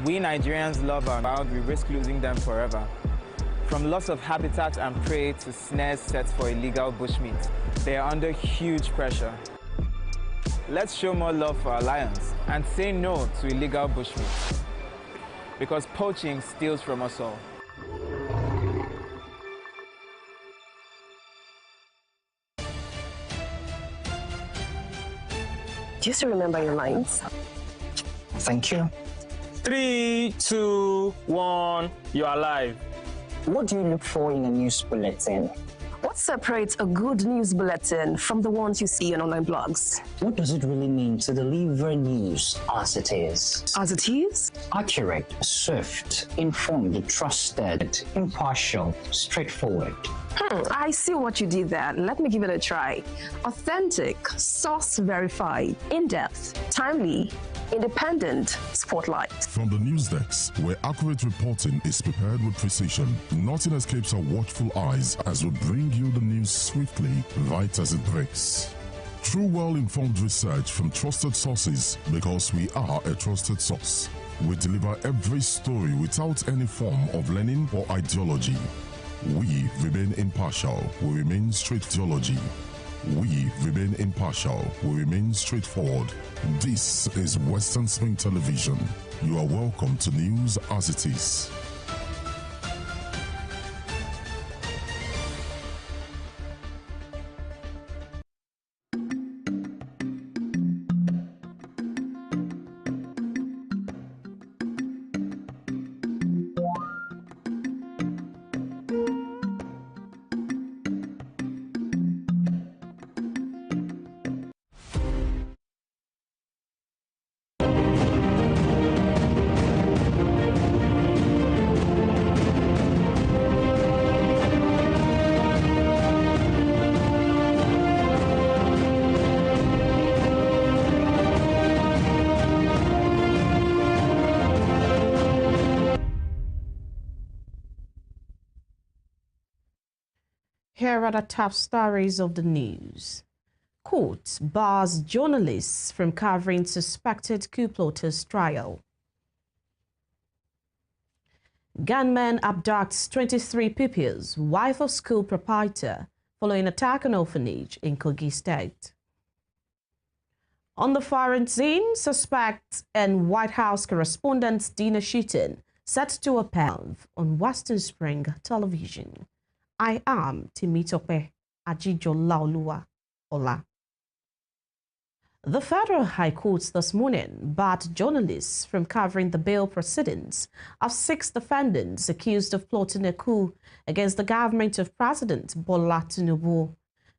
We Nigerians love our wild, we risk losing them forever. From loss of habitat and prey to snares set for illegal bushmeat, they are under huge pressure. Let's show more love for our lions and say no to illegal bushmeat, because poaching steals from us all. Do you still remember your lines? Thank you. 3, 2, 1, you're alive. What do you look for in a news bulletin? What separates a good news bulletin from the ones you see on online blogs? What does it really mean to deliver news as it is? As it is? Accurate, swift, informed, trusted, impartial, straightforward. I see what you did there. Let me give it a try. Authentic, source verified, in-depth, timely, independent spotlight. From the news decks, where accurate reporting is prepared with precision, nothing escapes our watchful eyes as we bring you the news swiftly, right as it breaks. True, well-informed research from trusted sources, because we are a trusted source. We deliver every story without any form of learning or ideology. We remain impartial. We remain straight theology. We remain impartial. We remain straightforward. This is Western Spring Television. You are welcome to News as it is. Here are the top stories of the news. Court bars journalists from covering suspected coup plotters trial. Gunman abducts 23 pupils, wife of school proprietor, following attack on orphanage in Kogi State. On the foreign scene, suspects and White House correspondent's dinner shooting set to appear on Western Spring Television. I am Timitope Ajijolaoluwa Ola. The Federal High Court this morning barred journalists from covering the bail proceedings of 6 defendants accused of plotting a coup against the government of President Bola Tinubu.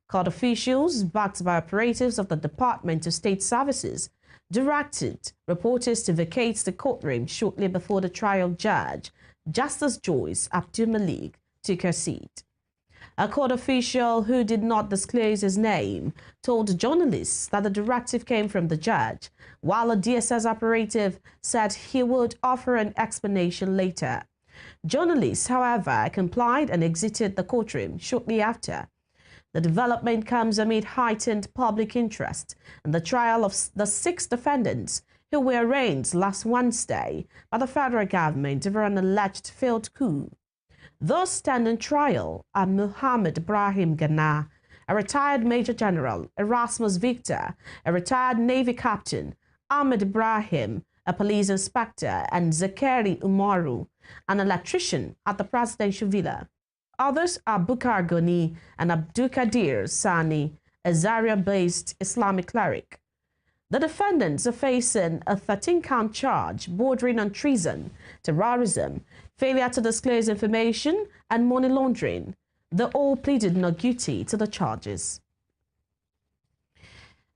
Court officials, backed by operatives of the Department of State Services, directed reporters to vacate the courtroom shortly before the trial judge, Justice Joyce Abdul-Malik, took her seat. A court official who did not disclose his name told journalists that the directive came from the judge, while a DSS operative said he would offer an explanation later. Journalists, however, complied and exited the courtroom shortly after. The development comes amid heightened public interest in the trial of the 6 defendants who were arraigned last Wednesday by the federal government over an alleged failed coup. Those standing trial are Muhammad Ibrahim Ghana, a retired Major General, Erasmus Victor, a retired Navy Captain, Ahmed Ibrahim, a police inspector, and Zakari Umaru, an electrician at the presidential villa. Others are Bukar Goni and Abdulkadir Sani, a Zaria-based Islamic cleric. The defendants are facing a 13-count charge bordering on treason, terrorism, failure to disclose information, and money laundering. They all pleaded not guilty to the charges.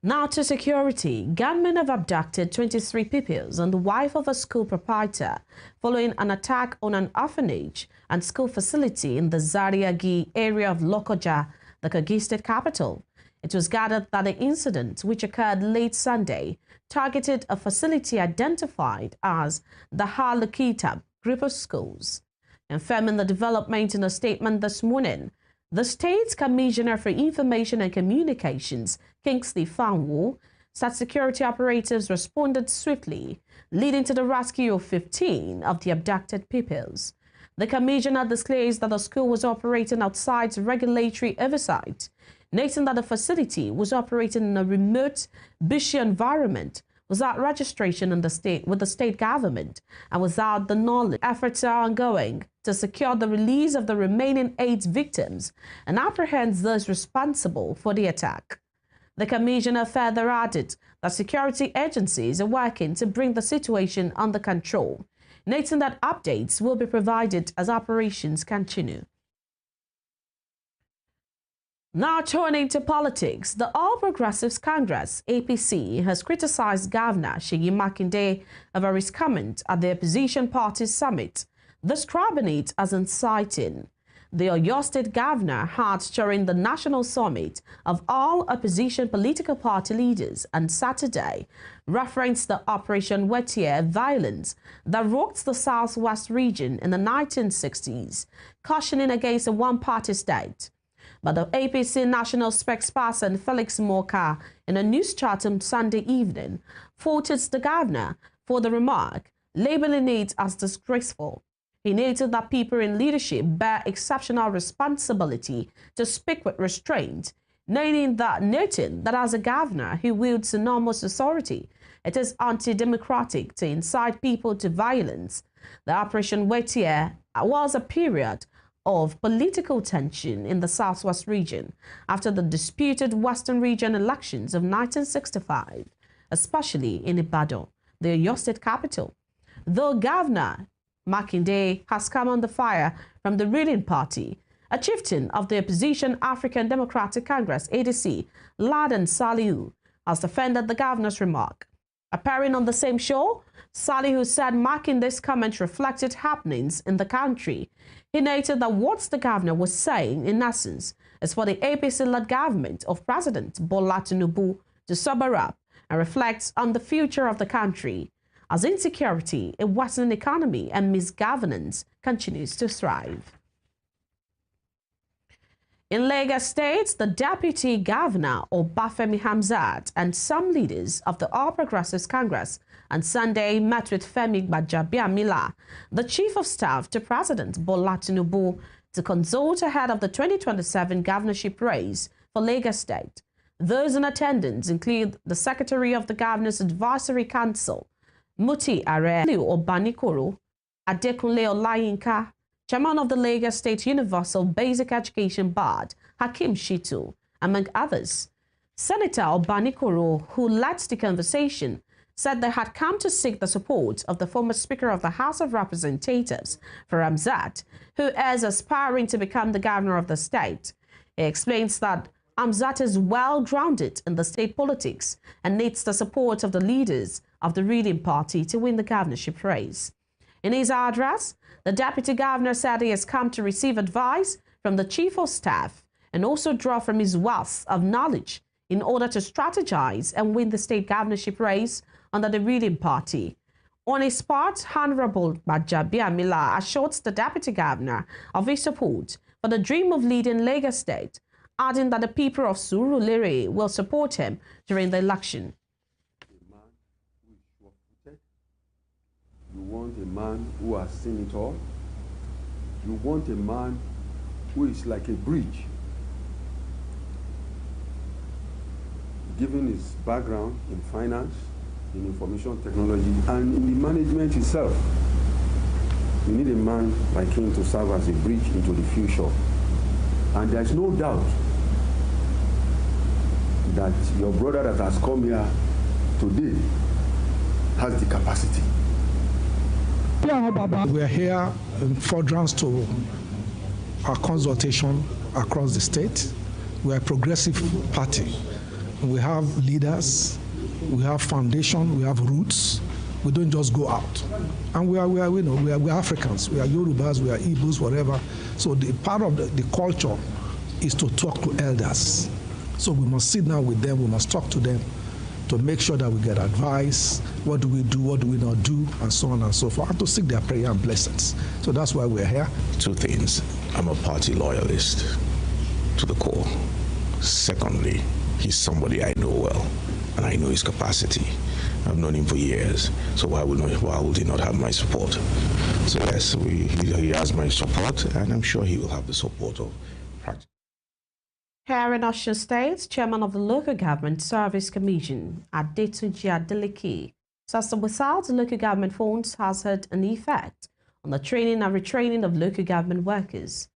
Now to security. Gunmen have abducted 23 pupils and the wife of a school proprietor following an attack on an orphanage and school facility in the Zariagi area of Lokoja, the Kogi State capital. It was gathered that the incident, which occurred late Sunday, targeted a facility identified as the Halukitab group of schools. Confirming the development in a statement this morning, the State's Commissioner for Information and Communications, Kingsley Fanwo, State security operatives responded swiftly, leading to the rescue of 15 of the abducted pupils. The commissioner disclosed that the school was operating outside regulatory oversight, noting that the facility was operating in a remote, bushy environment without registration in the state with the state government and without the knowledge. Efforts are ongoing to secure the release of the remaining 8 victims and apprehend those responsible for the attack. The commissioner further added that security agencies are working to bring the situation under control, noting that updates will be provided as operations continue. Now turning to politics, the All Progressives Congress, APC, has criticized Governor Seyi Makinde over his comment at the opposition party's summit, describing it as inciting. The Oyo State governor had during the national summit of all opposition political party leaders on Saturday referenced the Operation Wetier violence that rocked the southwest region in the 1960s, cautioning against a one-party state. But the APC national spokesperson Felix Moka, in a news chat on Sunday evening, faulted the governor for the remark, labeling it as disgraceful. He noted that people in leadership bear exceptional responsibility to speak with restraint, noting that as a governor who wields enormous authority, it is anti-democratic to incite people to violence. The Operation Wetier was a period of political tension in the southwest region after the disputed western region elections of 1965, especially in Ibadan, the Oyo State capital. Though Governor Makinde has come under fire from the ruling party, a chieftain of the opposition African Democratic Congress, ADC, Laden Salihu, has defended the governor's remark. Appearing on the same show, Salihu said Makinde's comment reflected happenings in the country. He noted that what the governor was saying, in essence, is for the APC-led government of President Bola Tinubu to sober up and reflect on the future of the country, as insecurity, a worsening economy, and misgovernance continues to thrive. In Lagos State, the Deputy Governor, Obafemi Hamzat, and some leaders of the All Progressives Congress on Sunday met with Femi Gbajabiamila, the Chief of Staff to President Bola Tinubu, to consult ahead of the 2027 governorship race for Lagos State. Those in attendance include the Secretary of the Governor's Advisory Council, Muti Are Obanikoro, Adekunle Olayinka, Chairman of the Lagos State Universal Basic Education Board, Hakeem Shitu, among others. Senator Obanikoro, who led the conversation, said they had come to seek the support of the former Speaker of the House of Representatives, Hamzat, who is aspiring to become the governor of the state. He explains that Hamzat is well-grounded in the state politics and needs the support of the leaders of the ruling party to win the governorship race. In his address, the deputy governor said he has come to receive advice from the chief of staff and also draw from his wealth of knowledge in order to strategize and win the state governorship race under the ruling party. On his part, Honorable Gbajabiamila assured the deputy governor of his support for the dream of leading Lagos State, adding that the people of Surulere will support him during the election. You want a man who has seen it all. You want a man who is like a bridge, given his background in finance, in information technology, and in the management itself. You need a man like him to serve as a bridge into the future. And there's no doubt that your brother that has come here today has the capacity. We are here in furtherance to our consultation across the state. We are a progressive party. We have leaders, we have foundation, we have roots. We don't just go out. And we are Africans, we are Yorubas, we are Igbos, whatever. So the part of the culture is to talk to elders. So we must sit down with them, we must talk to them, to make sure that we get advice, what do we do, what do we not do, and so on and so forth, and to seek their prayer and blessings. So that's why we're here. Two things. I'm a party loyalist to the core. Secondly, he's somebody I know well. and I know his capacity. I've known him for years, so why would he not have my support? So yes, he has my support, and I'm sure he will have the support of practice. Here in Osun State, Chairman of the Local Government Service Commission, Governor Adeleke, says that without the local government funds has had an effect on the training and retraining of local government workers.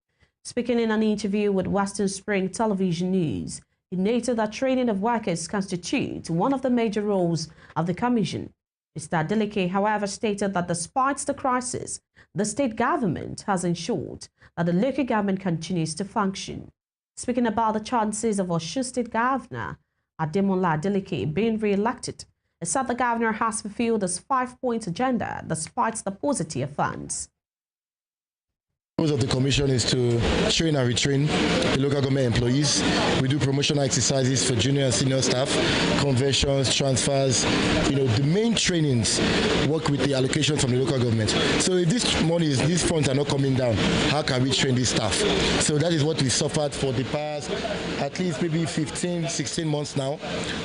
Speaking in an interview with Western Spring Television News, he noted that training of workers constitutes one of the major roles of the Commission. Mr. Adeleke, however, stated that despite the crisis, the state government has ensured that the local government continues to function. Speaking about the chances of Osun State Governor Ademola Adeleke being re-elected, he said the governor has fulfilled his 5-point agenda despite the paucity of funds. The purpose of the commission is to train and retrain the local government employees. We do promotional exercises for junior and senior staff, conversions, transfers. The main trainings work with the allocation from the local government. So if these funds are not coming down, how can we train these staff? So that is what we suffered for the past at least maybe 15, 16 months now.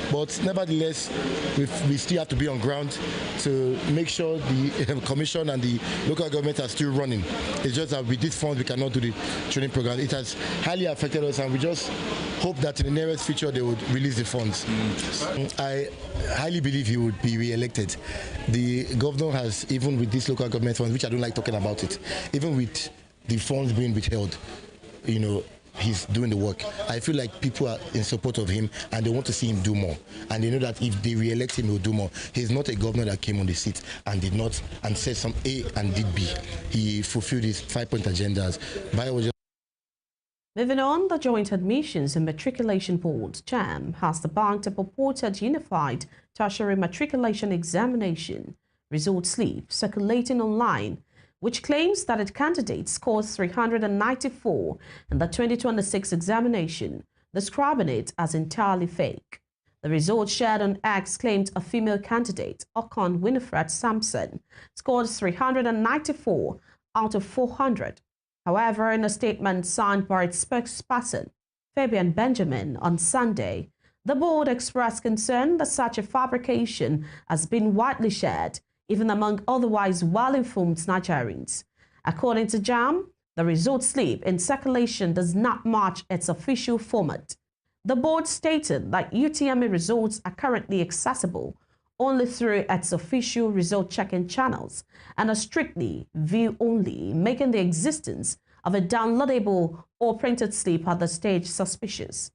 But nevertheless, we still have to be on ground to make sure the commission and the local government are still running. It's just that with these funds, we cannot do the training program. It has highly affected us, and we just hope that in the nearest future they would release the funds. I highly believe he would be re-elected. The governor has, even with these local government funds, which I don't like talking about it, even with the funds being withheld, he's doing the work. I feel like people are in support of him and they want to see him do more. And they know that if they re-elect him, he'll do more. He's not a governor that came on the seat and did not and said some A and did B. He fulfilled his 5-point agendas. Moving on, the Joint Admissions and Matriculation Board, JAM, has debunked a purported unified tertiary matriculation examination result slip circulating online, which claims that its candidates scored 394 in the 2026 examination, describing it as entirely fake. The results shared on X claimed a female candidate, Okon Winifred Sampson, scored 394 out of 400. However, in a statement signed by its spokesperson, Fabian Benjamin, on Sunday, the board expressed concern that such a fabrication has been widely shared, even among otherwise well-informed Nigerians. According to JAM, the result slip in circulation does not match its official format. The board stated that UTME results are currently accessible only through its official result checking channels and are strictly view-only, making the existence of a downloadable or printed slip at the stage suspicious,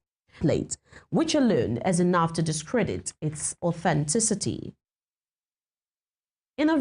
which alone is enough to discredit its authenticity. In a